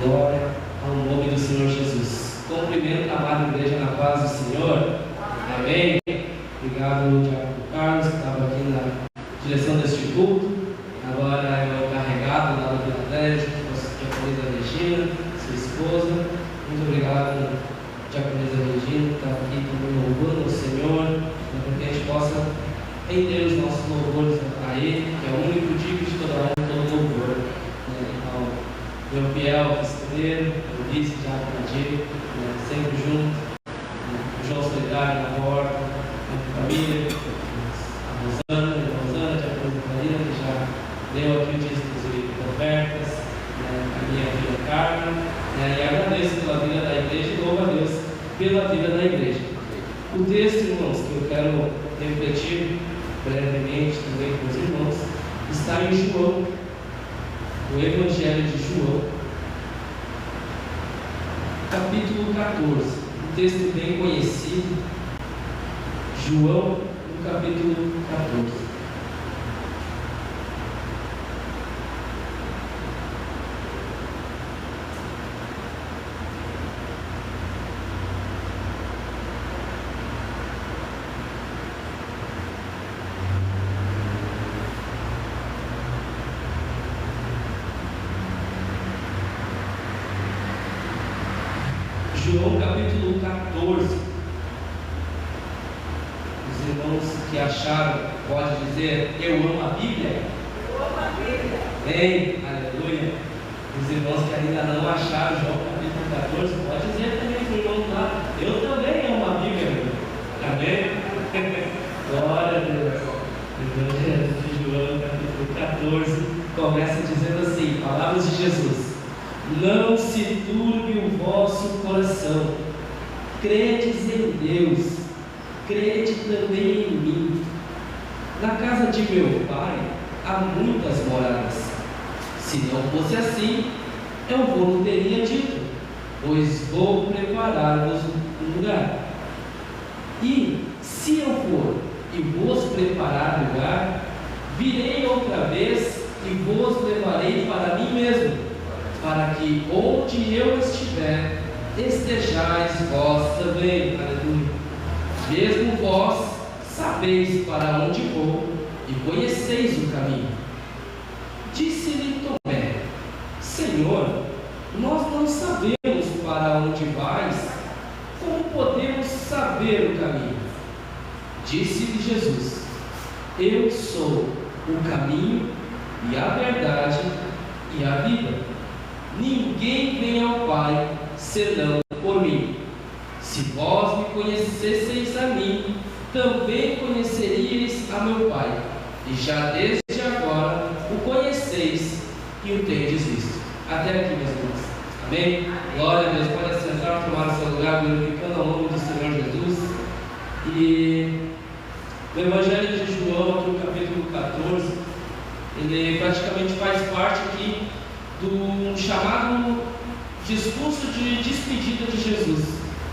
Glória ao nome do Senhor Jesus. Cumprimento a amada igreja na paz do Senhor. Amém. Obrigado, Diácono Carlos, que estava aqui na direção deste culto. Agora é o encarregado lá do Viladélio, diaconisa Regina, sua esposa. Muito obrigado, diaconisa Regina, que está aqui também louvando o Senhor, para que a gente possa render os nossos louvores a Ele, que é o único digno de toda honra e todo louvor. Meu fiel pistoleiro, o vice-diácono Diego, sempre junto, o João Solidário na porta, a família, a Rosana, a diaconisa Marina, que já leu aqui o disco de ofertas, a minha filha Carmen, e agradeço pela vida da igreja e louvo a Deus pela vida da igreja. O texto, irmãos, que eu quero refletir brevemente também com os irmãos, está em João, o Evangelho de João, capítulo 14, um texto bem conhecido, João, no capítulo 14. João capítulo 14. Os irmãos que acharam, pode dizer, eu amo a Bíblia? Eu amo a Bíblia. Bem, aleluia. Os irmãos que ainda não acharam João capítulo 14, pode dizer também para o irmão lá, eu também amo a Bíblia, meu irmão. Amém? Glória a Deus. Evangelho de João capítulo 14 começa dizendo assim, palavras de Jesus: não se turbe o vosso coração, credes em Deus, crede também em mim. Na casa de meu Pai há muitas moradas. Se não fosse assim, eu vos teria dito, pois vou preparar-vos um lugar. E se eu for e vos preparar lugar, virei outra vez e vos levarei para mim mesmo, para que onde eu estiver, estejais vós também. Aleluia. Mesmo vós sabeis para onde vou e conheceis o caminho. Disse-lhe Tomé: Senhor, nós não sabemos para onde vais, como podemos saber o caminho? Disse-lhe Jesus: eu sou o caminho e a verdade e a vida. Ninguém vem ao Pai senão por mim. Se vós me conhecesseis a mim, também conheceríeis a meu Pai, e já desde agora o conheceis e o tendes visto. Até aqui, meus irmãos. Amém? Glória a Deus. Pode sentar, tomar o seu lugar, glorificando ao nome do Senhor Jesus. E o Evangelho de João, aqui no capítulo 14, ele praticamente faz parte aqui do chamado discurso de despedida de Jesus,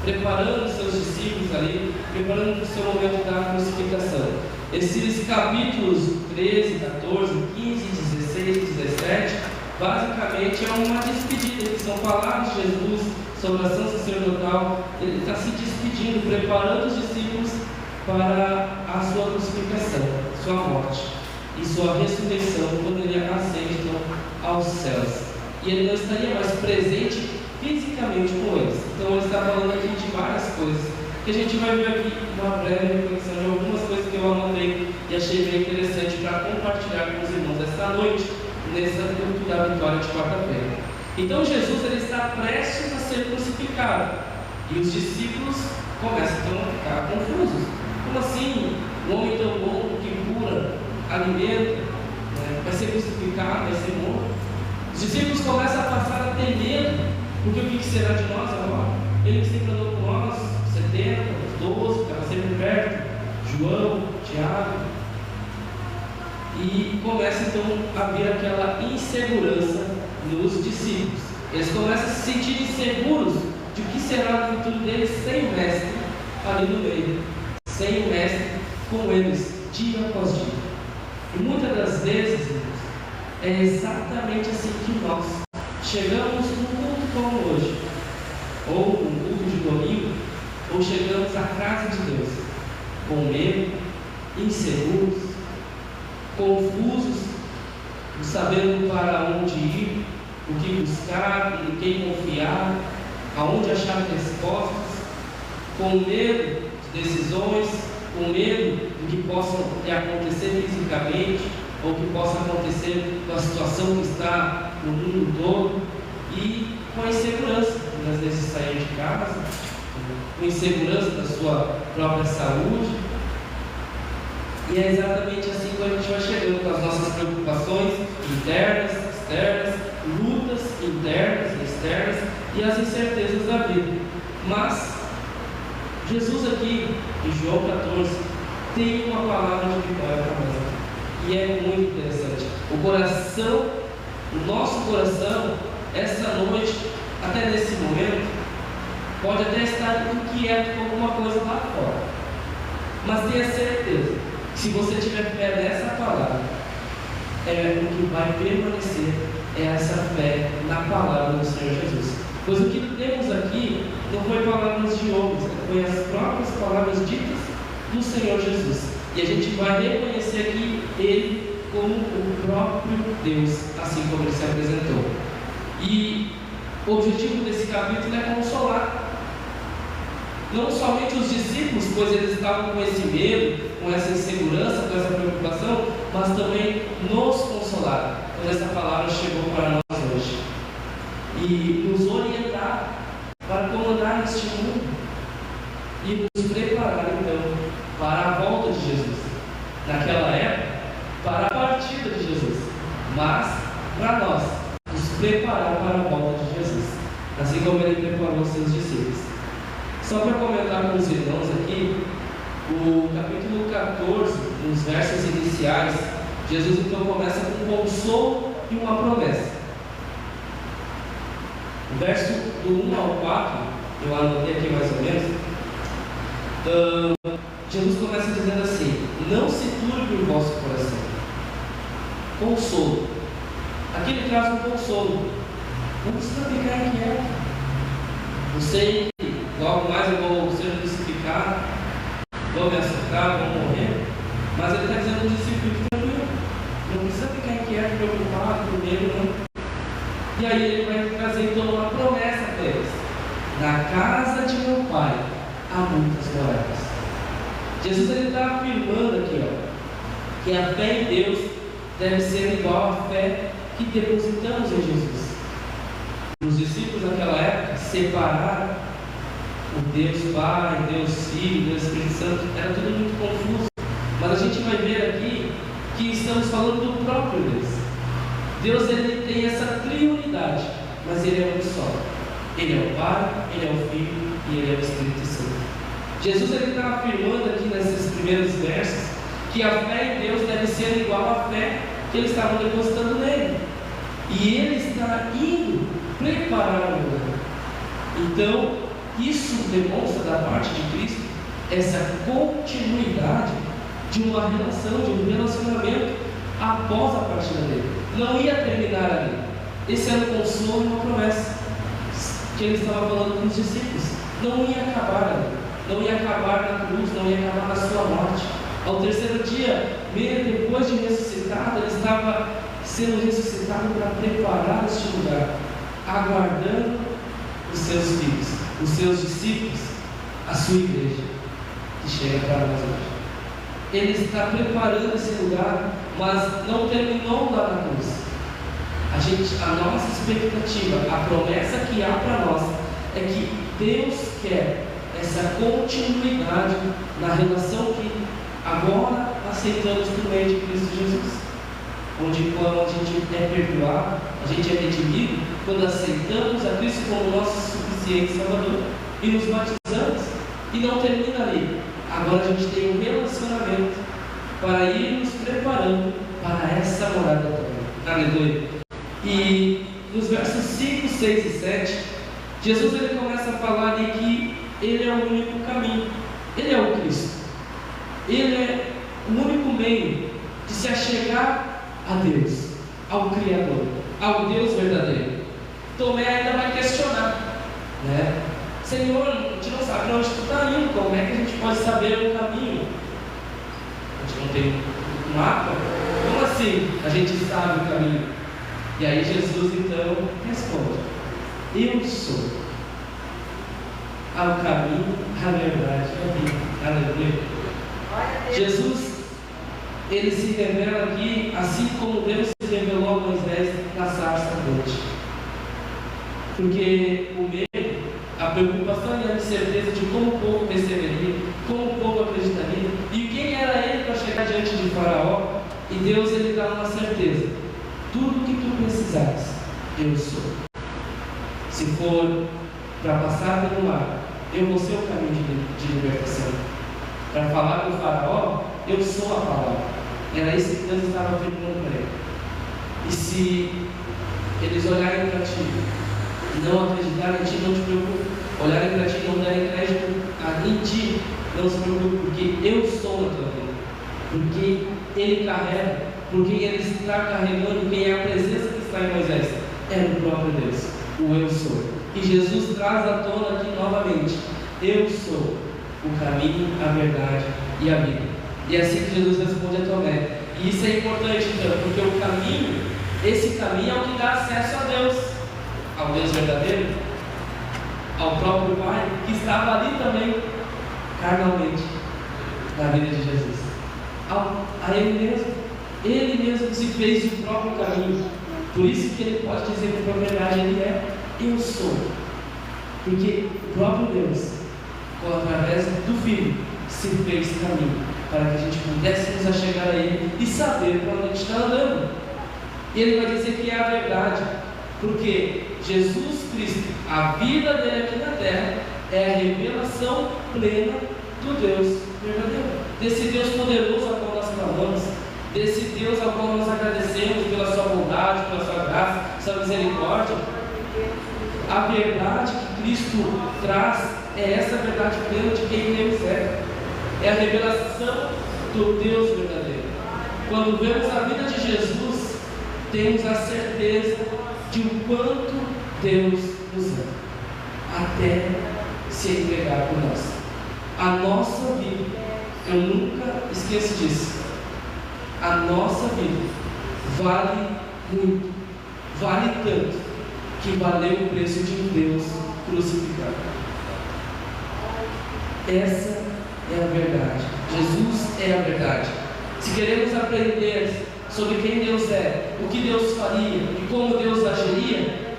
preparando os seus discípulos ali, preparando o seu momento da crucificação. Esses capítulos 13, 14, 15, 16, 17, basicamente é uma despedida, que são palavras de Jesus sobre a ação sacerdotal. Ele está se despedindo, preparando os discípulos para a sua crucificação, sua morte e sua ressurreição, quando ele ascende então aos céus. E ele não estaria mais presente fisicamente com eles. Então ele está falando aqui de várias coisas, que a gente vai ver aqui uma breve reflexão de algumas coisas que eu anotei e achei bem interessante para compartilhar com os irmãos esta noite, nessa culto da vitória de quarta-feira. Então Jesus ele está prestes a ser crucificado, e os discípulos começam então a ficar confusos. Como assim? Um homem tão bom que cura, alimenta, vai ser crucificado, vai ser morto? Os discípulos começam a passar a ter medo, porque o que será de nós agora? Ele que sempre andou com nós, 70, 12, estava sempre perto, João, Tiago, e começa então a vir aquela insegurança nos discípulos. Eles começam a se sentir inseguros de o que será o futuro deles sem o mestre ali no meio, sem o mestre com eles, dia após dia. E muitas das vezes, irmãos, é exatamente assim que nós chegamos num culto como hoje, ou num culto de domingo, ou chegamos à casa de Deus, com medo, inseguros, confusos, não sabendo para onde ir, o que buscar, em quem confiar, aonde achar respostas, com medo de decisões, com medo do que possa acontecer fisicamente, ou que possa acontecer com a situação que está no mundo todo, e com a insegurança, às vezes de sair de casa, com insegurança da sua própria saúde. E é exatamente assim que a gente vai chegando com as nossas preocupações internas, externas, lutas internas e externas e as incertezas da vida. Mas Jesus aqui, em João 14, tem uma palavra de vitória para nós. E é muito interessante. O nosso coração, essa noite, até nesse momento, pode até estar inquieto com alguma coisa lá fora. Mas tenha certeza, se você tiver fé nessa palavra, o que vai permanecer é essa fé na palavra do Senhor Jesus. Pois o que temos aqui não foi palavras de homens, foi as próprias palavras ditas do Senhor Jesus. E a gente vai reconhecer aqui Ele como o próprio Deus, assim como Ele se apresentou. E o objetivo desse capítulo é consolar não somente os discípulos, pois eles estavam com esse medo, com essa insegurança, com essa preocupação, mas também nos consolar, quando essa palavra chegou para nós hoje, e nos orientar para comandar este mundo e nos preparar então para a volta de Jesus, naquela época, para a partida de Jesus, mas para nós nos preparar para a volta de Jesus, assim como Ele preparou os seus discípulos. Só para comentar com os irmãos aqui, o capítulo 14, nos versos iniciais, Jesus então começa com um consolo e uma promessa. O verso do 1 ao 4, eu anotei aqui mais ou menos, Jesus começa dizendo assim: não se turbe o vosso coração. Consolo. Aqui ele traz um consolo. Não precisa ficar inquieto. Eu sei que logo mais eu vou ser crucificado, vou me açoitar, vou morrer, mas ele está dizendo ao discípulo: tranquilo, não precisa ficar inquieto, preocupado, com medo, não. E aí ele vai trazer então uma promessa para eles: na casa de meu pai há muitas moradas. Jesus está afirmando aqui, que a fé em Deus deve ser igual à fé que depositamos em Jesus. Os discípulos naquela época separaram o Deus Pai, Deus Filho, Deus Espírito Santo, era tudo muito confuso. Mas a gente vai ver aqui que estamos falando do próprio Deus. Deus, ele tem essa triunidade, mas ele é um só. Ele é o Pai, ele é o Filho e ele é o Espírito Santo. Jesus está afirmando aqui nesses primeiros versos que a fé em Deus deve ser igual à fé que eles estavam depositando nele. E ele está indo preparar o lugar. Então, isso demonstra da parte de Cristo essa continuidade de uma relação, de um relacionamento após a partida dele. Não ia terminar ali. Esse era o consolo e uma promessa que ele estava falando com os discípulos. Não ia acabar ali. Não ia acabar na cruz, não ia acabar na sua morte. Ao terceiro dia, mesmo depois de ressuscitado, ele estava sendo ressuscitado para preparar este lugar, aguardando os seus filhos, os seus discípulos, a sua igreja, que chega para nós hoje. Ele está preparando esse lugar, mas não terminou lá na cruz. A nossa expectativa, a promessa que há para nós, é que Deus quer essa continuidade na relação que agora aceitamos por meio de Cristo Jesus, onde quando a gente é perdoado, a gente é redimido, quando aceitamos a Cristo como nosso suficiente Salvador e nos batizamos, e não termina ali. Agora a gente tem um relacionamento para ir nos preparando para essa morada eterna. Aleluia. E nos versos 5, 6 e 7, Jesus ele começa a falar ali que Ele é o único caminho, Ele é o Cristo, Ele é o único meio de se achegar a Deus, ao Criador, ao Deus verdadeiro. Tomé ainda vai questionar, né? Senhor, a gente não sabe para onde tu está indo, como é que a gente pode saber o caminho? A gente não tem um mapa? Como assim a gente sabe o caminho? E aí Jesus então responde: eu sou o caminho, a verdade e a vida. Aleluia. Jesus, ele se revela aqui, assim como Deus se revelou a Moisés na sarça ardente. Porque o medo, a preocupação e a incerteza de como o povo receberia, como o povo acreditaria, e quem era ele para chegar diante de Faraó, e Deus ele dá uma certeza: tudo que tu precisares, eu sou. Se for para passar pelo mar, eu vou ser o caminho de libertação. Para falar com o Faraó, eu sou a palavra. Era isso que Deus estava afirmando para ele. E se eles olharem para ti e não acreditarem em ti, não te preocupe. Olharem para ti e não darem crédito em ti, não se preocupe, porque eu sou na tua vida. Porque ele carrega, porque ele está carregando, quem é a presença que está em Moisés? É o próprio Deus, o eu sou. E Jesus traz à tona aqui novamente: eu sou o caminho, a verdade e a vida. E é assim que Jesus responde a Tomé. E isso é importante então, porque o caminho, esse caminho é o que dá acesso a Deus, ao Deus verdadeiro, ao próprio Pai, que estava ali também, carnalmente, na vida de Jesus. A Ele mesmo se fez o próprio caminho. Por isso que ele pode dizer com propriedade: ele é eu sou. Porque o próprio Deus, através do Filho, se fez caminho para que a gente pudesse nos achegar a Ele e saber para onde a gente está andando. E Ele vai dizer que é a verdade, porque Jesus Cristo, a vida dele aqui na terra, é a revelação plena do Deus verdadeiro, desse Deus poderoso ao qual nós clamamos, desse Deus ao qual nós agradecemos pela sua bondade, pela sua graça, sua misericórdia. A verdade que Cristo traz é essa verdade plena de quem Deus é. É a revelação do Deus verdadeiro. Quando vemos a vida de Jesus, temos a certeza de o quanto Deus nos ama, até se entregar por nós. A nossa vida, eu nunca esqueço disso, a nossa vida vale muito, vale tanto, que valeu o preço de um Deus crucificado. Essa é a verdade. Jesus é a verdade. Se queremos aprender sobre quem Deus é, o que Deus faria e como Deus agiria,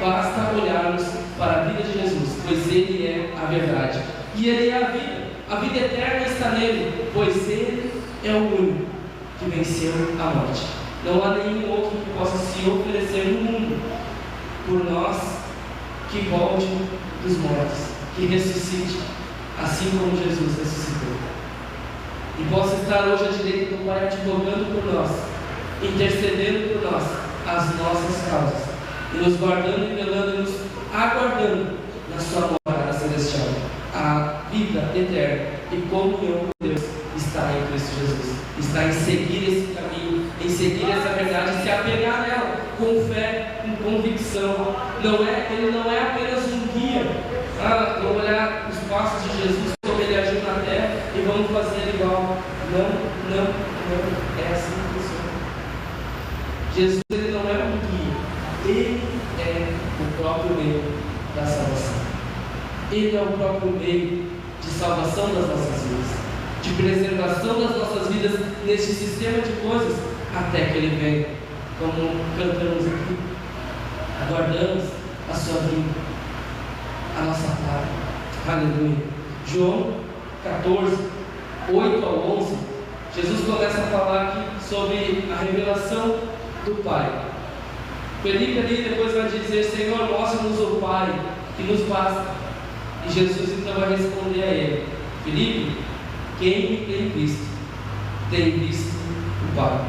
basta olharmos para a vida de Jesus, pois Ele é a verdade. E Ele é a vida. A vida eterna está nele, pois Ele é o único que venceu a morte. Não há nenhum outro que possa se oferecer no mundo por nós, que volte dos mortos, que ressuscite, assim como Jesus ressuscitou. E possa estar hoje à direita do Pai, advogando por nós, intercedendo por nós, as nossas causas, e nos guardando e velando e nos aguardando na sua morada celestial, a vida eterna e comunhão com Deus está em Cristo Jesus, está em seguir esse caminho, em seguir essa verdade, se apegar nela com fé, com convicção. Ele não é apenas um guia. Vamos olhar os passos de Jesus, como ele agiu na terra, e vamos fazer igual. Não, é assim que funciona. Jesus, ele não é um guia, ele é o próprio meio da salvação. Ele é o próprio meio de salvação das nossas vidas, de preservação das nossas vidas neste sistema de coisas, até que ele venha, como cantamos aqui, aguardamos a sua vinda, a nossa pátria. Aleluia. João 14, 8 ao 11, Jesus começa a falar aqui sobre a revelação do Pai. Felipe ali depois vai dizer: Senhor, mostra-nos o Pai, que nos basta. E Jesus então vai responder a ele: Felipe, quem me tem visto o Pai.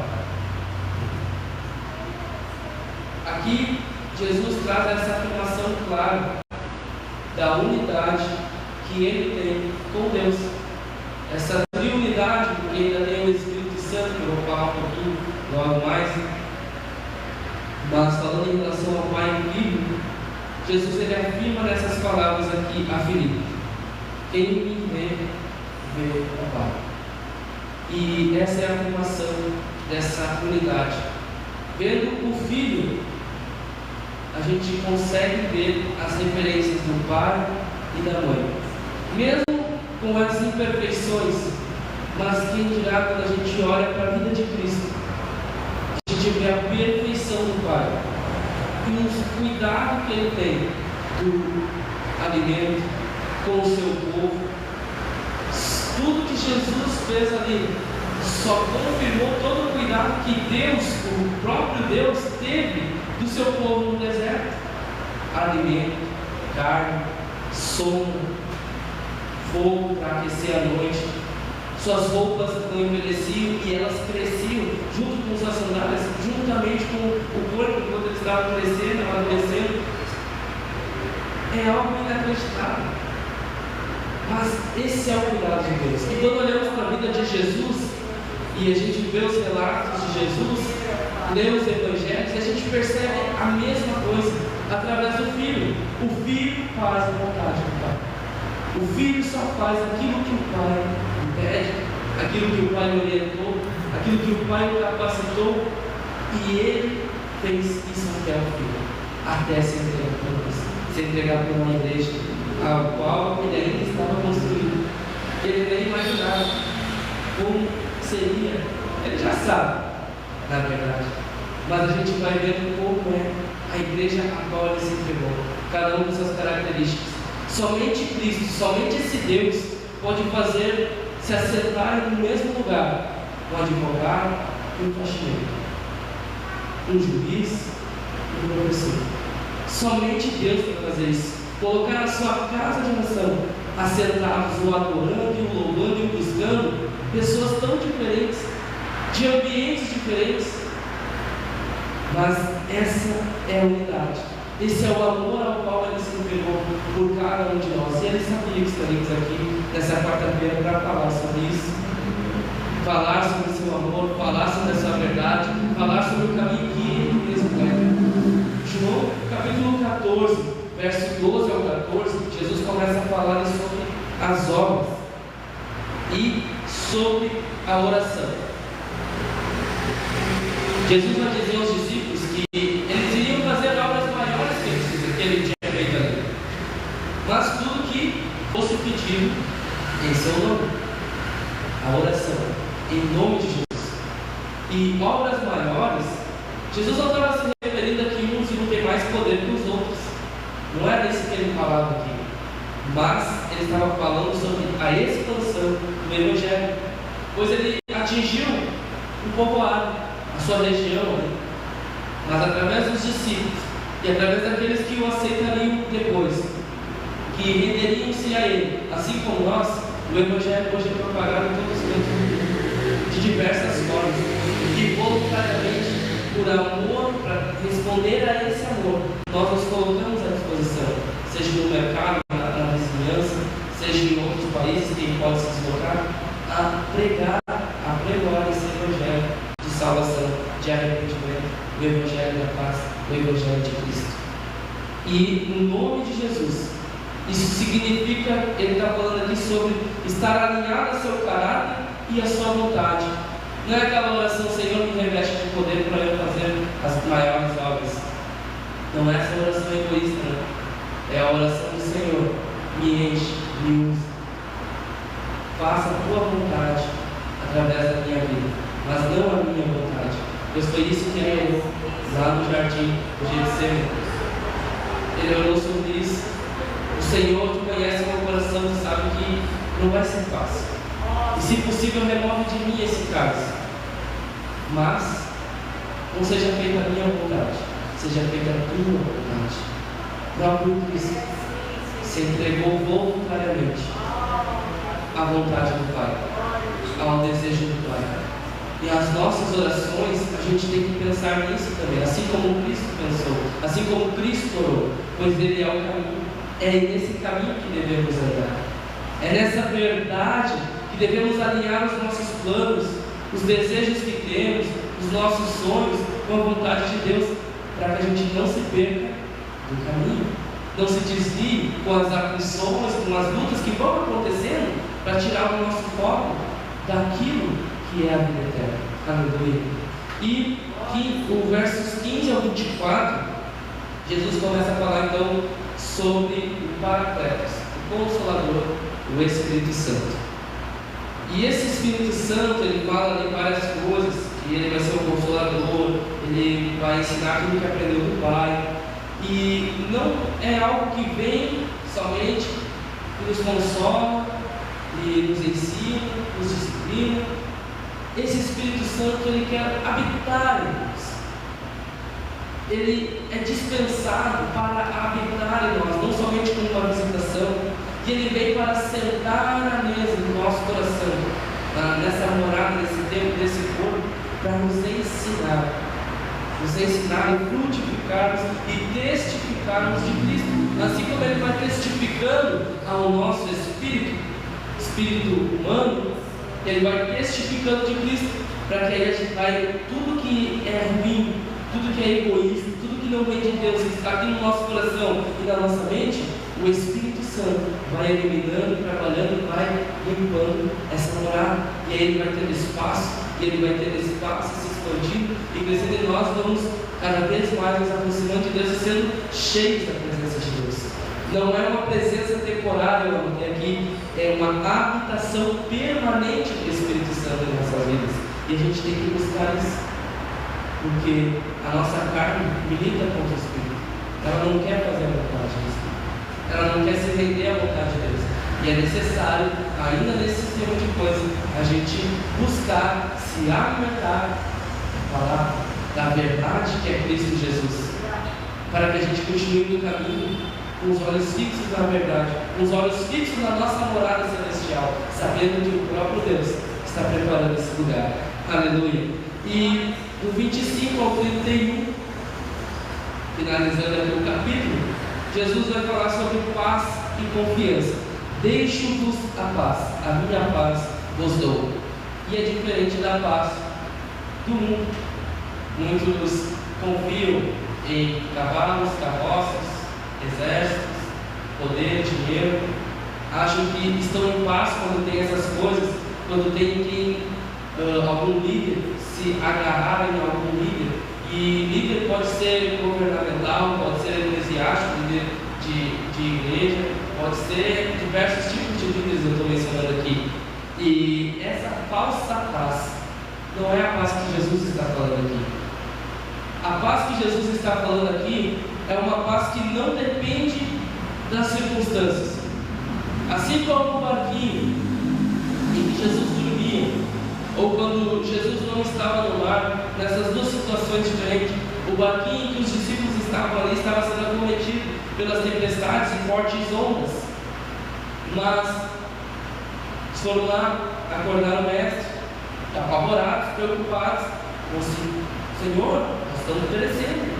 Aqui Jesus traz essa afirmação clara da unidade que ele tem com Deus, essa triunidade, porque ainda tem o Espírito Santo, que eu vou falar um pouquinho logo mais. Mas falando em relação ao Pai e Filho, Jesus ele afirma nessas palavras aqui a Filipe: quem me vê, vê o Pai. E essa é a afirmação dessa unidade. Vendo o Filho, a gente consegue ver as referências do Pai e da Mãe, mesmo com as imperfeições. Mas quem dirá quando a gente olha para a vida de Cristo, a gente vê a perfeição do Pai e o cuidado que Ele tem do alimento com o seu povo. Tudo que Jesus fez ali só confirmou todo o cuidado que Deus, o próprio Deus, teve do seu povo no deserto. Alimento, carne, sono, fogo para aquecer a noite. Suas roupas não envelheciam e elas cresciam junto com suas sandálias, juntamente com o corpo, enquanto eles estavam crescendo, amadurecendo. É algo inacreditável. Mas esse é o cuidado de Deus. E quando olhamos para a vida de Jesus e a gente vê os relatos de Jesus, lê os evangelhos, a gente percebe a mesma coisa através do Filho. O Filho faz a vontade do Pai. O Filho só faz aquilo que o Pai pede, aquilo que o Pai orientou, aquilo que o Pai o capacitou, e Ele fez isso até o Filho, até se entregar para uma igreja a qual Ele ainda estava construindo. Ele nem imaginava como seria. Ele já sabe, na verdade, mas a gente vai vendo como é a igreja a qual Ele se entregou, cada um com suas características. Somente Cristo, somente esse Deus pode fazer se assentar no mesmo lugar um advogado e um faxineiro, um juiz e um professor. Somente Deus pode fazer isso. Colocar a sua casa de oração, assentados, o adorando, e o louvando e o buscando, pessoas tão diferentes, de ambientes diferentes, mas essa é a unidade. Esse é o amor ao qual Ele se entregou por cada um de nós. E Ele sabia que estaríamos aqui nessa quarta-feira para falar sobre isso, falar sobre o seu amor, falar sobre a sua verdade, falar sobre o caminho que Ele mesmo leva. João capítulo 14, verso 12 ao 14, Jesus começa a falar sobre as obras e sobre a oração. Jesus vai dizer aos discípulos que eles iriam fazer obras maiores que Ele tinha feito ali, mas tudo que fosse pedido em seu nome, a oração, em nome de Jesus. E obras maiores, Jesus não estava se referindo a que uns iam ter mais poder que os outros. Não era isso que Ele falava aqui. Mas Ele estava falando sobre a expansão do Evangelho, pois Ele atingiu um povoado, a sua região, mas através dos discípulos e através daqueles que o aceitariam depois, que renderiam-se a Ele, assim como nós. O Evangelho hoje é propagado em todos os cantos, de diversas formas, e voluntariamente, por amor, para responder a esse amor, nós nos colocamos à disposição, seja no mercado, na vizinhança, seja em outros países, quem pode se deslocar, a pregar, a pregoar esse Evangelho de salvação, de arrependimento, o Evangelho da paz, o Evangelho de Cristo. E no nome de Jesus, isso significa, ele está falando aqui sobre estar alinhado ao seu caráter e à sua vontade. Não é aquela oração: Senhor, me reveste de poder para eu fazer as maiores obras. Não é essa oração egoísta, não. É a oração do Senhor: me enche, me usa. Faça a tua vontade através da minha vida, mas não a minha vontade. Pois foi isso que ele orou lá no jardim do Getsemane. Ele orou sobre isso. O Senhor, tu conhece o meu coração, tu sabe que não vai ser fácil. E se possível, remove de mim esse cálice. Mas não seja feita a minha vontade, seja feita a tua vontade. O próprio Cristo se entregou voluntariamente à vontade do Pai, ao desejo do Pai. E as nossas orações, a gente tem que pensar nisso também, assim como Cristo pensou, assim como Cristo orou, pois Ele é o caminho. É nesse caminho que devemos andar. É nessa verdade que devemos alinhar os nossos planos, os desejos que temos, os nossos sonhos com a vontade de Deus, para que a gente não se perca do caminho. Não se desvie com as aflições, com as lutas que vão acontecendo para tirar o nosso foco daquilo que é a vida eterna. Aleluia. E o versos 15 ao 24, Jesus começa a falar então sobre o Paracletos, o Consolador, o Espírito Santo. E esse Espírito Santo, ele fala de várias coisas, que ele vai ser o Consolador, ele vai ensinar tudo que aprendeu do Pai, e não é algo que vem somente, que nos consola, e nos ensina, nos disciplina. Esse Espírito Santo, ele quer habitar em nós. Ele é dispensado para habitar em nós, não somente como uma visitação. E ele veio para sentar na mesa do nosso coração, nessa morada, nesse tempo, nesse corpo, para nos ensinar e frutificarmos e testificarmos de Cristo. Assim como ele vai testificando ao nosso espírito humano, ele vai testificando de Cristo, para que aí a gente vai, tudo que é ruim, tudo que é egoísta, tudo que não vem de Deus, que está aqui no nosso coração e na nossa mente, o Espírito Santo vai eliminando, trabalhando, vai limpando essa morada, e aí ele vai tendo espaço, se expandindo e crescendo, e nós vamos cada vez mais nos aproximando de Deus e sendo cheios da presença de Deus. Não é uma presença temporária, meu irmão, que aqui é uma habitação permanente do Espírito Santo em nossas vidas, e a gente tem que buscar isso, porque a nossa carne milita contra o Espírito, ela não quer fazer a vontade do Espírito. Ela não quer se render à vontade de Deus. E é necessário, ainda nesse sistema de coisas, a gente buscar se alimentar da palavra, da verdade que é Cristo Jesus, para que a gente continue no caminho com os olhos fixos na verdade, com os olhos fixos na nossa morada celestial, sabendo que o próprio Deus está preparando esse lugar. Aleluia. E do 25 ao 31, finalizando aqui o capítulo, Jesus vai falar sobre paz e confiança. Deixo-vos a paz, a minha paz vos dou. E é diferente da paz do mundo. Muitos confiam em cavalos, carroças, exércitos, poder, dinheiro. Acham que estão em paz quando tem essas coisas, quando tem algum líder se agarrar em algum líder. E líder pode ser governamental, pode ser eclesiástico, líder de igreja, pode ser diversos tipos de líderes, eu estou mencionando aqui. E essa falsa paz não é a paz que Jesus está falando aqui. A paz que Jesus está falando aqui é uma paz que não depende das circunstâncias. Assim como o barquinho em que Jesus dormia, ou quando Jesus não estava no mar, nessas duas situações diferentes, o barquinho em que os discípulos estavam ali estava sendo acometido pelas tempestades e fortes ondas, mas foram lá, acordaram o mestre, apavorados, preocupados, Senhor, nós estamos perecendo.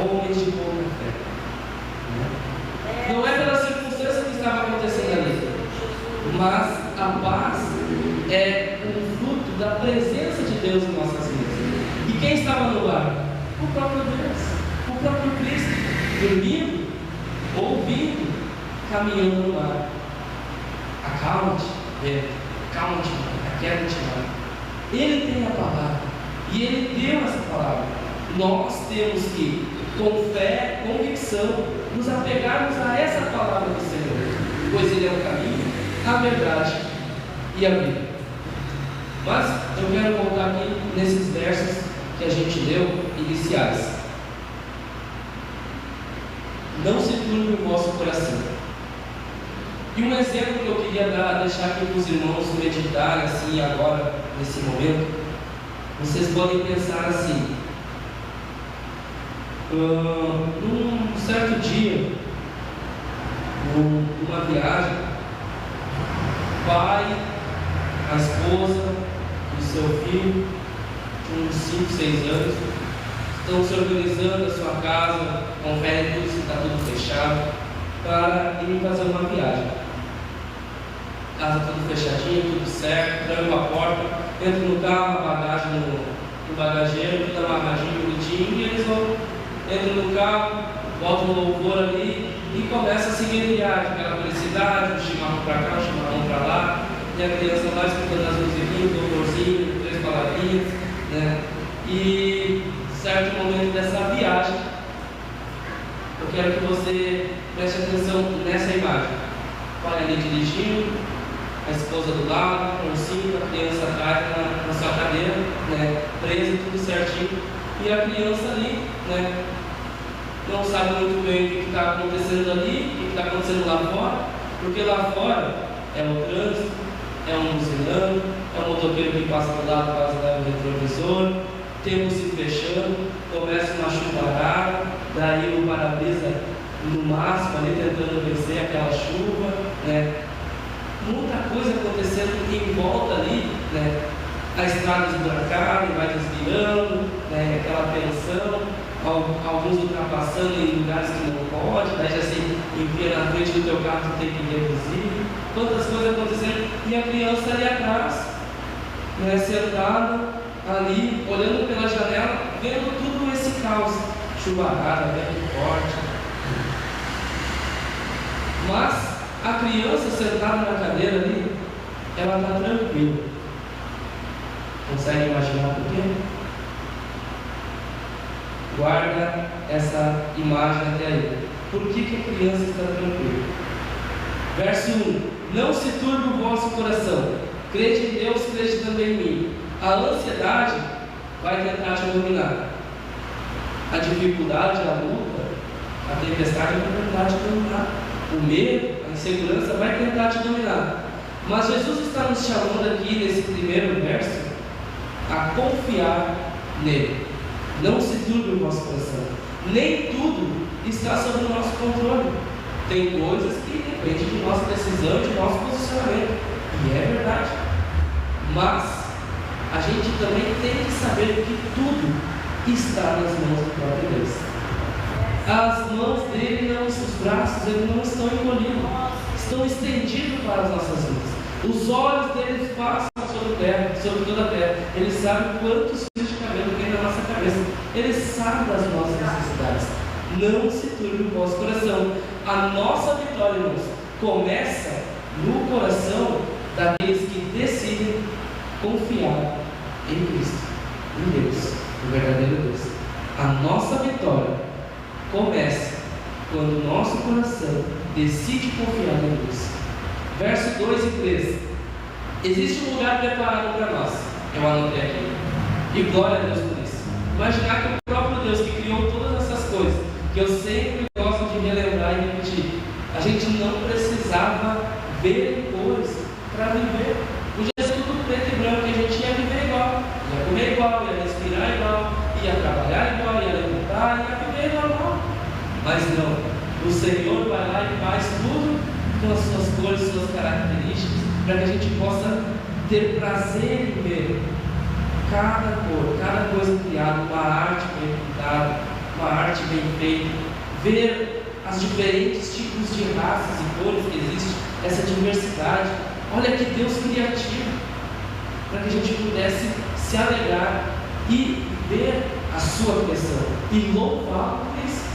Homens de pouca fé. Não é pela circunstância que estava acontecendo ali, mas a paz é um fruto da presença de Deus em nossas vidas. E quem estava no barco? O próprio Deus, o próprio Cristo, dormindo, ouvindo, caminhando no mar. Acalma-te, calma-te, aquieta-te mar. Ele tem a palavra, e Ele deu essa palavra. Nós temos que, com fé, convicção, nos apegarmos a essa palavra do Senhor, pois Ele é o caminho, a verdade e a vida. Mas eu quero voltar aqui nesses versos que a gente leu, iniciais. Não se turbe o vosso coração. E um exemplo que eu queria deixar aqui para os irmãos meditarem assim agora, nesse momento, vocês podem pensar assim: num certo dia, numa viagem, o pai, a esposa e o seu filho, de uns 5, 6 anos, estão se organizando a sua casa, conferem tudo se está tudo fechado, para irem fazer uma viagem. Casa tudo fechadinho, tudo certo, tranco a porta, entro no carro, a bagagem no bagageiro, tudo amarradinho, bonitinho, e eles vão, entram no carro, bota um louvor ali e começa a seguir viagem, aquela felicidade, um chimarrão para cá, um chimarrão para lá, e a criança lá escutando as musiquinhas, um doutorzinho, 3 palavrinhas, né? E certo momento dessa viagem, eu quero que você preste atenção nessa imagem. O pai ali dirigindo, a esposa do lado, com o cinto, a criança atrás na sua cadeira, né, presa, tudo certinho, e a criança ali, né, não sabe muito bem o que está acontecendo ali, o que está acontecendo lá fora, porque lá fora é o trânsito, é um buzinando, é um motoqueiro que passa do lado, quase leva o retrovisor, tempo se fechando, começa uma chuvarada, daí o para-brisa no máximo ali tentando vencer aquela chuva, né? Muita coisa acontecendo em volta ali, né? A estrada esburacada e vai desviando, né? Aquela tensão, alguns ultrapassando em lugares que não pode, daí já se enfia na frente do teu carro, tu tem que reduzir, quantas coisas acontecendo, e a criança ali atrás, né? Sentada ali, olhando pela janela, vendo tudo esse caos, chuvarada, vento forte. Mas a criança sentada na cadeira ali, ela está tranquila. Consegue imaginar por quê? Guarda essa imagem até aí. Por que a criança está tranquila? Verso 1: Não se turbe o vosso coração, crede em Deus, crede também em mim. A ansiedade vai tentar te dominar. A dificuldade, a luta, a tempestade vai tentar te dominar. O medo, a insegurança vai tentar te dominar. Mas Jesus está nos chamando aqui nesse primeiro verso a confiar nele. Não se turbe o vosso coração. Nem tudo está sob o nosso controle. Tem coisas que dependem de nossa decisão, de nosso posicionamento. E é verdade. Mas a gente também tem que saber que tudo está nas mãos do próprio Deus. As mãos dele, não, os braços dele não estão encolhidos, estão estendidos para as nossas vidas. Os olhos dele passam sobre toda a terra. Ele sabe quantos fios de cabelo tem na nossa cabeça. Ele sabe das nossas necessidades. Não se turbe o vosso coração. A nossa vitória, irmãos, começa no coração daqueles que decidem confiar em Cristo, em Deus, o verdadeiro Deus. A nossa vitória começa quando o nosso coração decide confiar em Deus. Verso 2 e 3: Existe um lugar preparado para nós. Eu anotei aqui. E glória a Deus por isso. Imaginar que o próprio Deus que criou todas essas coisas, que eu sempre gosto de relembrar e repetir, a gente não precisava ver cores para viver. Podia ser tudo preto e branco, e a gente ia viver igual, ia comer igual, ia respirar igual, ia trabalhar igual, ia levantar, ia viver normal. Mas não, o Senhor vai lá e faz tudo com as suas cores, suas características, para que a gente possa ter prazer em ver cada cor, cada coisa criada, uma arte bem pintada, uma arte bem feita, ver as diferentes tipos de raças e cores que existem, essa diversidade. Olha que Deus criativo, para que a gente pudesse se alegrar e ver a sua criação e louvar por isso.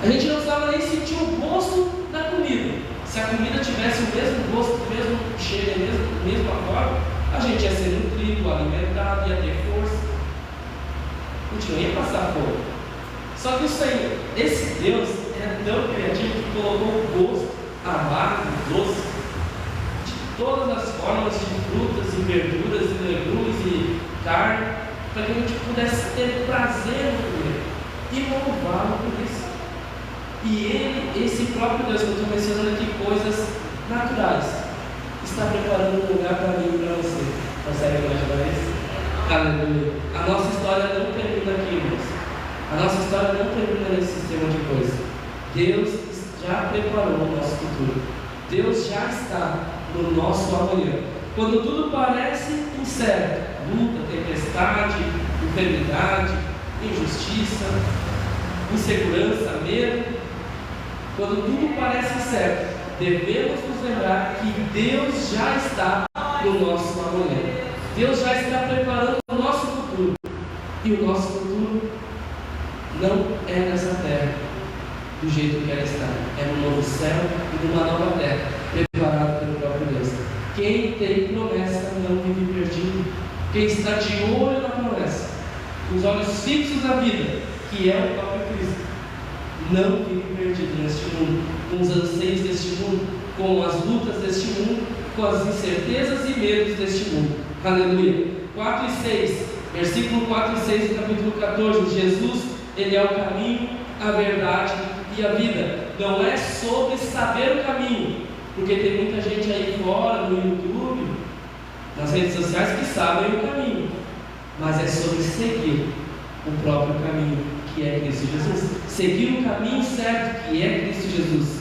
A gente não precisava nem sentir o gosto da comida. Se a comida tivesse o mesmo gosto, o mesmo cheiro, a mesma forma, a gente ia ser nutrido, alimentado, ia ter força. A gente não ia passar fome. Só que o Senhor, esse Deus, é tão criativo que colocou o gosto amargo, doce, de todas as formas de frutas e verduras e legumes e carne, para que a gente pudesse ter prazer no comer e louvá-lo por isso. E Ele, esse próprio Deus que eu estou mencionando aqui, coisas naturais, está preparando um lugar para mim e para você. Consegue imaginar isso? Aleluia. A nossa história não termina aqui, irmãos. A nossa história não termina nesse sistema de coisas. Deus já preparou o nosso futuro. Deus já está no nosso amanhã. Quando tudo parece incerto, luta, tempestade, enfermidade, injustiça, insegurança, medo, quando tudo parece certo, devemos nos lembrar que Deus já está no nosso amanhã. Deus já está preparando o nosso futuro. E o nosso futuro não é nessa terra. do jeito que ela está. É no novo céu e numa nova terra, preparada pelo próprio Deus. Quem tem promessa não vive perdido. Quem está de olho na promessa, com os olhos fixos na vida, que é o próprio Cristo, não vive perdido neste mundo, com os anseios deste mundo, com as lutas deste mundo, com as incertezas e medos deste mundo. Aleluia. 4 e 6, versículo 4 e 6 do capítulo 14. Jesus, Ele é o caminho, a verdade e a vida. Não é sobre saber o caminho, porque tem muita gente aí fora no YouTube, nas redes sociais, que sabem o caminho, mas é sobre seguir o próprio caminho, que é Cristo Jesus. Seguir o caminho certo, que é Cristo Jesus.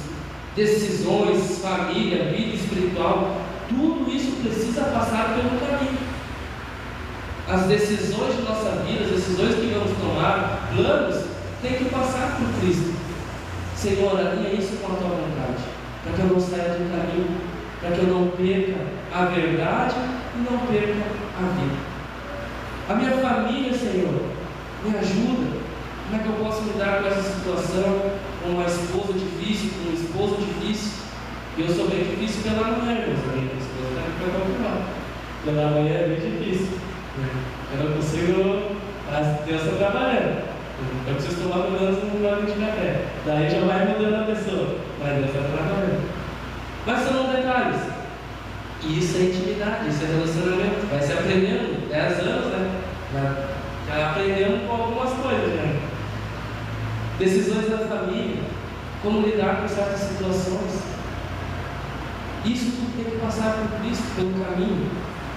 Decisões, família, vida espiritual, tudo isso precisa passar pelo caminho. As decisões de nossa vida, as decisões que vamos tomar, planos, tem que passar por Cristo. Senhor, alinha isso com a tua vontade, para que eu não saia do caminho, para que eu não perca a verdade e não perca a vida. A minha família, Senhor, me ajuda. Como é que eu posso lidar com essa situação, com uma esposa difícil, com um esposo difícil? E eu sou bem difícil pela manhã, meus amigos. Minha esposa está aqui para confirmar. Pela manhã é bem difícil. Eu não consigo, mas Deus está trabalhando. Eu preciso tomar pelo menos um gole de café. Daí já vai mudando a pessoa. Mas Deus está trabalhando. Mas são detalhes. E isso é intimidade, isso é relacionamento. Vai se aprendendo, 10 anos, né? Já aprendemos com algumas coisas, né? Decisões da família, como lidar com certas situações. Isso tudo tem que passar por Cristo, pelo caminho.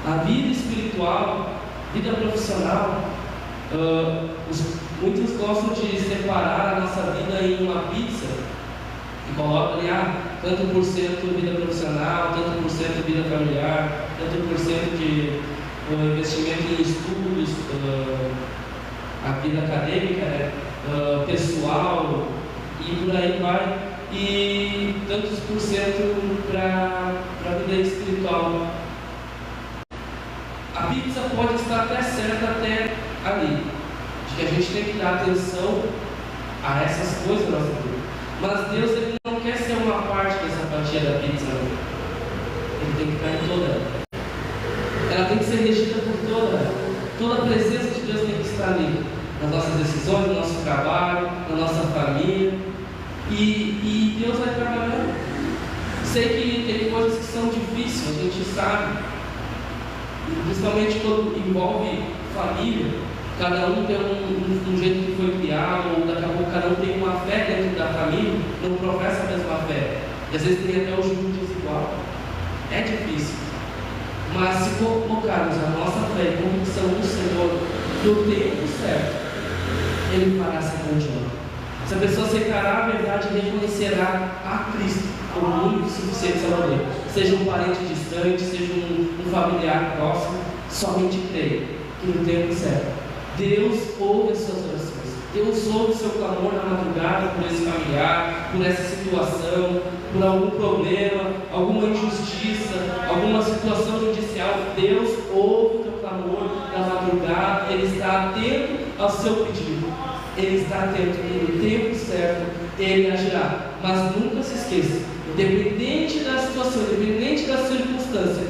A vida espiritual, vida profissional, muitos gostam de separar a nossa vida em uma pizza e colocam ali, tanto por cento vida profissional, tanto por cento vida familiar, tanto por cento de investimento em estudos, a vida acadêmica, né? Pessoal, e por aí vai, e tantos por cento para a vida espiritual. A pizza pode estar até certa até ali, de que a gente tem que dar atenção a essas coisas da nossa vida. Mas Deus, Ele não quer ser uma parte dessa fatia da pizza, não. Ele tem que ficar em toda ela. Ela tem que ser regida por toda ela. Toda a presença de Deus tem que estar ali, nas nossas decisões, no nosso trabalho, na nossa família. E Deus vai trabalhando. Sei que tem coisas que são difíceis, a gente sabe. Principalmente quando envolve família, cada um tem um jeito que foi criado, ou daqui a pouco cada um tem uma fé dentro da família, não professa a mesma fé. E às vezes tem até o jugo desigual. É difícil. Mas se colocarmos a nossa fé e convicção no Senhor, no tempo certo, Ele fará essa continuar. Se a pessoa aceitará a verdade e reconhecerá a Cristo como único e suficiente Salvador, seja um parente distante, seja um familiar próximo, somente creia que no tempo certo Deus ouve as suas orações. Deus ouve o seu clamor na madrugada por esse familiar, por essa situação, por algum problema, alguma injustiça, alguma situação judicial. Deus ouve o teu clamor na madrugada, Ele está atento ao seu pedido. Ele está atento e no tempo certo Ele agirá. Mas nunca se esqueça, independente da situação, independente da circunstância,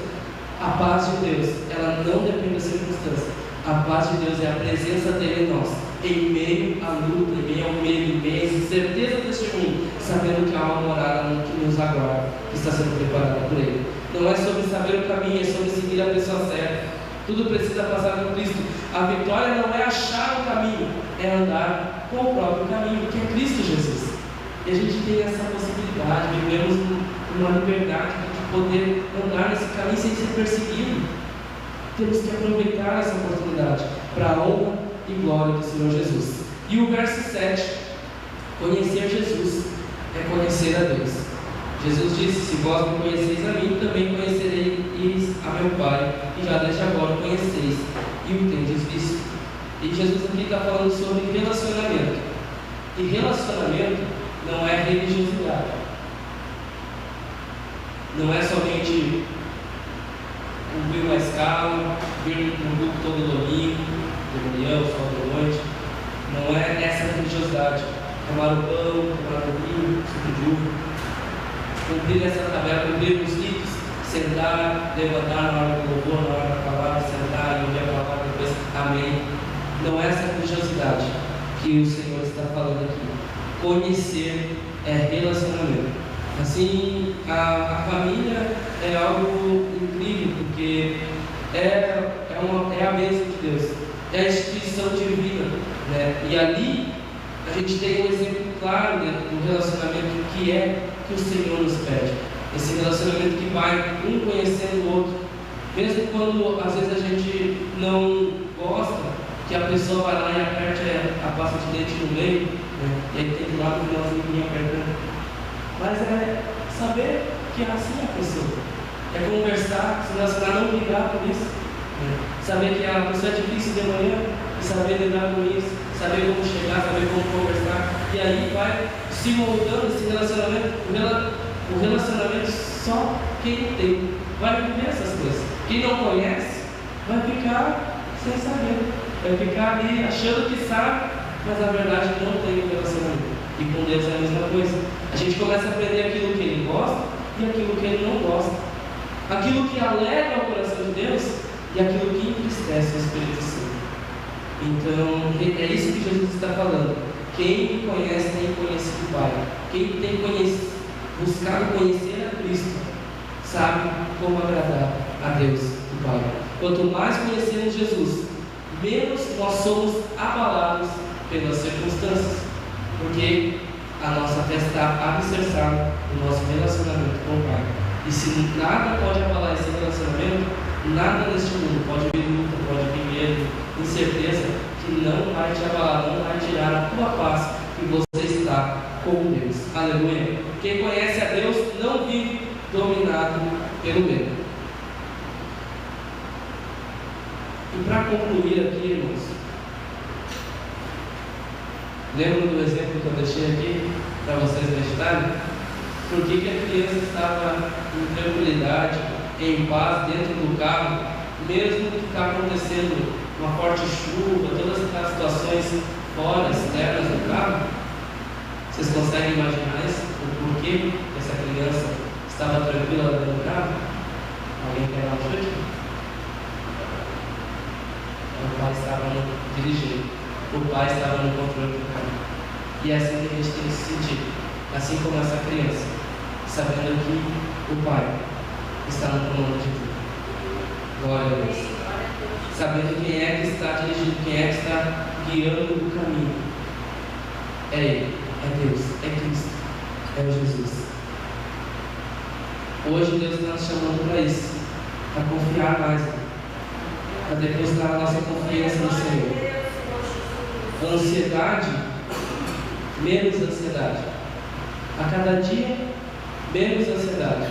a paz de Deus, ela não depende da circunstância. A paz de Deus é a presença dele em nós, em meio à luta, em meio ao medo, em meio à incerteza deste mundo, sabendo que há uma morada que nos aguarda, que está sendo preparada por Ele. Não é sobre saber o caminho, é sobre seguir a pessoa certa. Tudo precisa passar por Cristo. A vitória não é achar o caminho, é andar com o próprio caminho, que é Cristo Jesus. E a gente tem essa possibilidade, vivemos uma liberdade de poder andar nesse caminho sem ser perseguido. Temos que aproveitar essa oportunidade para a honra e glória do Senhor Jesus. E o verso 7, conhecer Jesus é conhecer a Deus. Jesus disse: se vós me conheceis a mim, também conhecereis a meu Pai, e já desde agora o conheceis e o tendes visto. E Jesus aqui está falando sobre relacionamento. E relacionamento não é religiosidade. Não é somente cumprir uma escala, vir no grupo todo domingo, de manhã, sol da noite. Não é essa religiosidade. tomar o pão, tomar o vinho, suco de uva, cumprir essa tabela, cumprir os ritos, sentar, levantar na hora do louvor, na hora da palavra, sentar e ouvir a palavra depois, amém. Não é essa religiosidade que o Senhor está falando aqui. Conhecer é relacionamento. Assim, a família é algo incrível, porque é a bênção de Deus, é a instituição divina, né? E ali a gente tem um exemplo claro, né, do relacionamento que o Senhor nos pede. Esse relacionamento que vai um conhecendo o outro, mesmo quando às vezes a gente não gosta que a pessoa vai lá e aperte a pasta de dente no meio, né? E aí tem lá no finalzinho apertando. Mas é saber que é assim a pessoa, é conversar, se relacionar, não brigar por isso, né? Saber que a pessoa é difícil de manhã e saber lidar com isso, saber como chegar, saber como conversar, e aí vai se moldando esse relacionamento. O relacionamento só quem tem vai viver essas coisas. Quem não conhece vai ficar sem saber, vai ficar ali achando que sabe, mas na verdade não tem um relacionamento. E com Deus é a mesma coisa. A gente começa a aprender aquilo que Ele gosta e aquilo que Ele não gosta, aquilo que alegra o coração de Deus e aquilo que entristece o Espírito Santo. Então é isso que Jesus está falando. Quem me conhece tem conhecido o Pai. Quem tem buscado conhecer a Cristo sabe como agradar a Deus, o Pai. Quanto mais conhecemos Jesus, menos nós somos abalados pelas circunstâncias, porque a nossa fé está alicerçada no nosso relacionamento com o Pai. E se nada pode abalar esse relacionamento, nada neste mundo pode vir luta, pode vir medo, incerteza, que não vai te abalar, não vai tirar a tua paz que você está com Deus. Aleluia. Quem conhece a Deus não vive dominado pelo medo. E para concluir aqui, irmãos, lembra do exemplo que eu deixei aqui para vocês meditarem? Por que a criança estava em tranquilidade, em paz dentro do carro, mesmo que está acontecendo uma forte chuva, todas aquelas situações fora, externas do carro? Vocês conseguem imaginar isso? O porquê essa criança estava tranquila dentro do carro? Alguém quer dar um chute? O pai estava dirigindo, o pai estava no controle do carro. E é assim que a gente tem que se sentir, assim como essa criança, sabendo que o pai está no comando de tudo. Glória a Deus. Sabendo quem é que está dirigindo, quem é que está guiando o caminho. É Ele, é Deus, é Cristo, é o Jesus. Hoje Deus está nos chamando para isso, para confiar mais, para depositar a nossa confiança no Senhor. Ansiedade, menos ansiedade. A cada dia, menos ansiedade.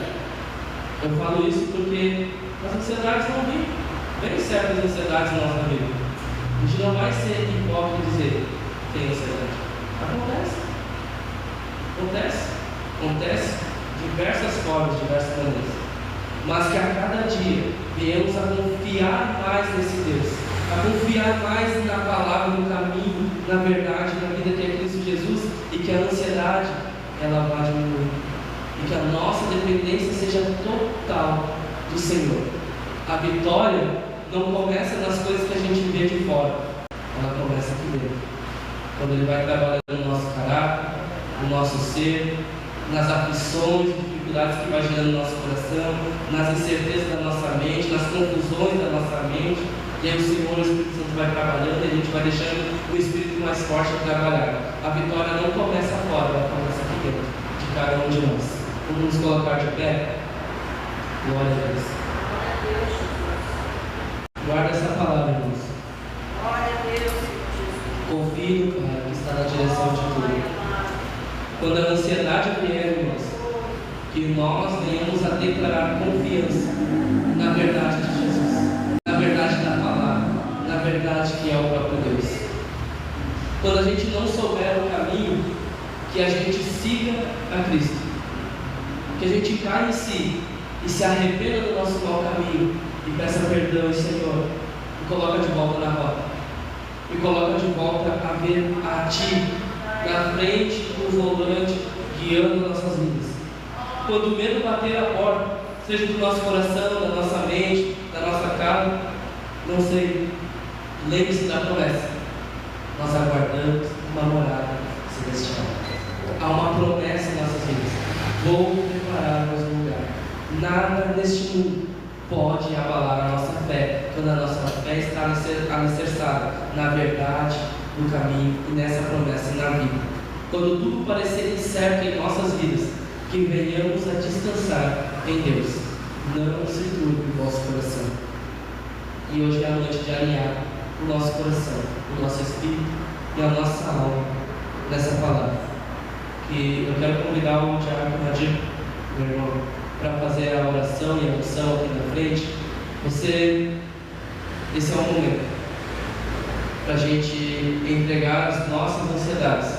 Eu falo isso porque as ansiedades vão vir. Vem certas ansiedades na nossa vida. A gente não vai ser hipócrita e dizer tem ansiedade. Acontece de diversas formas, de diversas maneiras. Mas que a cada dia viemos a confiar mais nesse Deus, a confiar mais na palavra, no caminho, na verdade, na vida que é Cristo Jesus, e que a ansiedade ela vá diminuir, e que a nossa dependência seja total do Senhor. A vitória não começa nas coisas que a gente vê de fora, ela começa aqui dentro, quando Ele vai trabalhando no nosso caráter, no nosso ser, nas aflições, dificuldades que vai gerando no nosso coração, nas incertezas da nossa mente, nas confusões da nossa mente. E aí o Senhor, o Espírito Santo vai trabalhando e a gente vai deixando o Espírito mais forte trabalhar. A vitória não começa fora, ela começa aqui dentro, de cada um de nós. Vamos nos colocar de pé? Glória a Deus. Guarda essa palavra, irmãos. Glória a Deus. Confie no Pai que está na direção de tudo. Quando a ansiedade vier, irmãos, que nós venhamos a declarar confiança na verdade de Jesus, na verdade da palavra, na verdade que é o próprio Deus. Quando a gente não souber o caminho, que a gente siga a Cristo, que a gente caia em si e se arrependa do nosso mau caminho e peça perdão, Senhor, e coloca de volta na rota, e coloca de volta a ver a Ti na frente do volante, guiando nossas vidas. Quando o medo bater a porta, seja do nosso coração, da nossa mente, da nossa casa, não sei, lembre-se da promessa. Nós aguardamos uma morada celestial. Há uma promessa em nossas vidas. Vou preparar o nosso lugar. Nada neste mundo pode abalar a nossa fé, quando a nossa fé está alicerçada na verdade, no caminho e nessa promessa na vida. Quando tudo parecer incerto em nossas vidas, que venhamos a descansar em Deus. Não se turbe o vosso coração. E hoje é a noite de alinhar o nosso coração, o nosso espírito e a nossa alma nessa palavra. Que eu quero convidar o Tiago Nadir, meu irmão, para fazer a oração e a unção aqui na frente. Esse é o momento para a gente entregar as nossas ansiedades,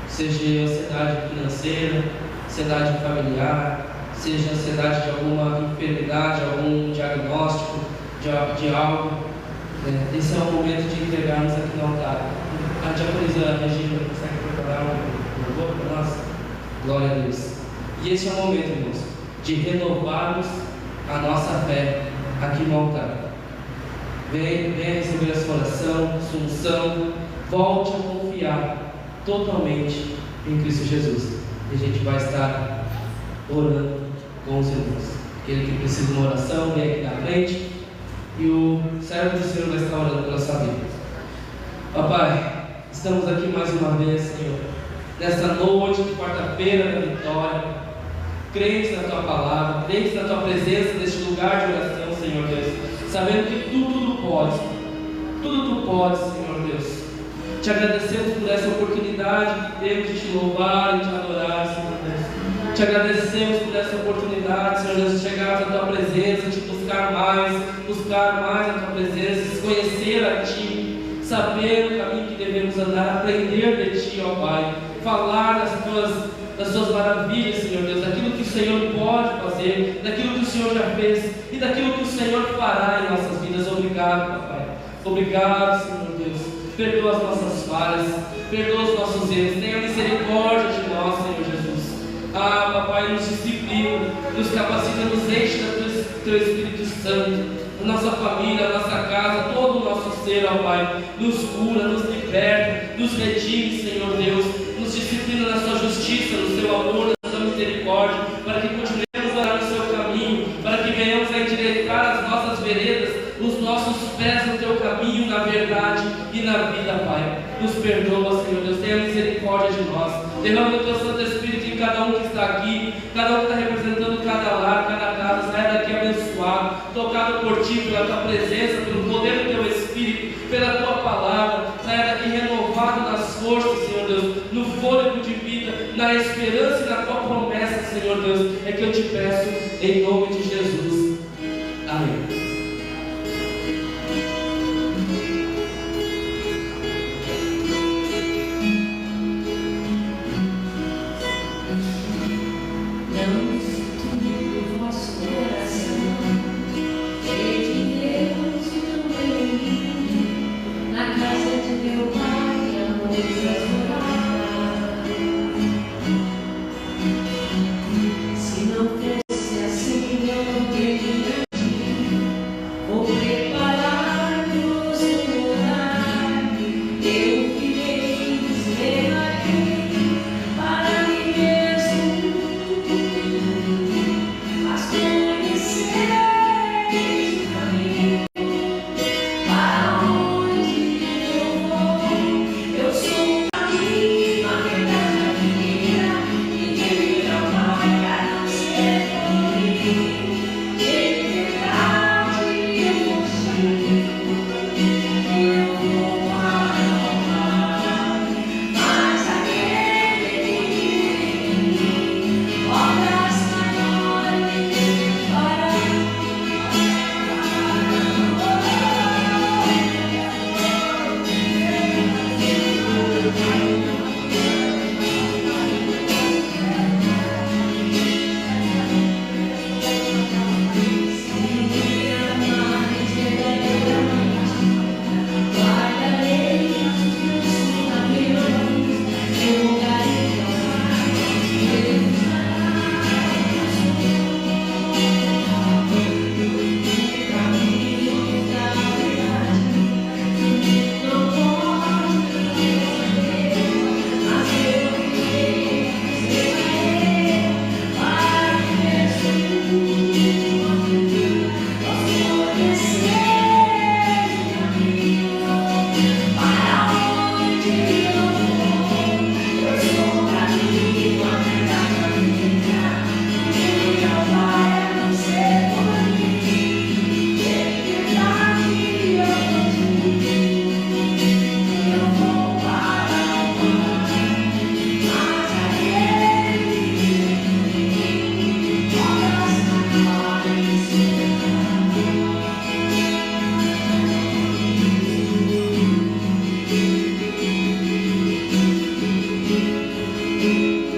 seja ansiedade financeira, ansiedade familiar, seja ansiedade de alguma enfermidade, algum diagnóstico de algo. Esse é o momento de entregarmos aqui no altar. A diaconisa Regina consegue preparar um louvor para nós? Glória a Deus. E esse é o momento, irmãos, de renovarmos a nossa fé aqui no altar. Venha receber a sua oração, sua unção. Volte a confiar totalmente em Cristo Jesus. E a gente vai estar orando com os irmãos. Aquele que precisa de uma oração, vem aqui na frente. E o servo do Senhor vai estar orando pela sua vida. Papai, estamos aqui mais uma vez, Senhor, nesta noite de quarta-feira da vitória, crentes na Tua palavra, crentes na Tua presença, neste lugar de oração, Senhor Deus, sabendo que tudo Tu podes, Senhor Deus. Te agradecemos por essa oportunidade que temos de Te louvar e Te adorar, Senhor Deus. Te agradecemos por essa oportunidade, Senhor Deus, de chegar à Tua presença, de buscar mais a Tua presença, conhecer a Ti, saber o caminho que devemos andar, aprender de Ti, ó Pai, falar das Tuas maravilhas, Senhor Deus, daquilo que o Senhor pode fazer, daquilo que o Senhor já fez e daquilo que o Senhor fará em nossas vidas. Obrigado, Papai. Obrigado, Senhor Deus. Perdoa as nossas falhas, perdoa os nossos erros, tenha misericórdia de nós, Senhor Jesus. Papai, nos disciplina, nos capacita, nos enche do Teu Espírito Santo, a nossa família, a nossa casa, todo o nosso ser, ó Pai, nos cura, nos liberta, nos redime, Senhor Deus, nos disciplina na Sua justiça, no Seu amor, na Sua misericórdia, para que continuemos a andar no Seu caminho, para que venhamos a endireitar as nossas veredas, os nossos pés no Teu caminho, na verdade e na vida, Pai. Nos perdoa, Senhor Deus, tenha misericórdia de nós. Derrama o Teu Santo Espírito em cada um que está aqui, cada um que está representando cada lar, cada casa. Saia daqui abençoado, tocado por Ti, pela Tua presença, pelo poder do Teu Espírito, pela Tua palavra. Saia daqui renovado nas forças, Senhor Deus, no fôlego de vida, na esperança e na Tua promessa, Senhor Deus. É que eu te peço em nome de Jesus. Amém. Se não fosse assim, eu não teria. Aleluia.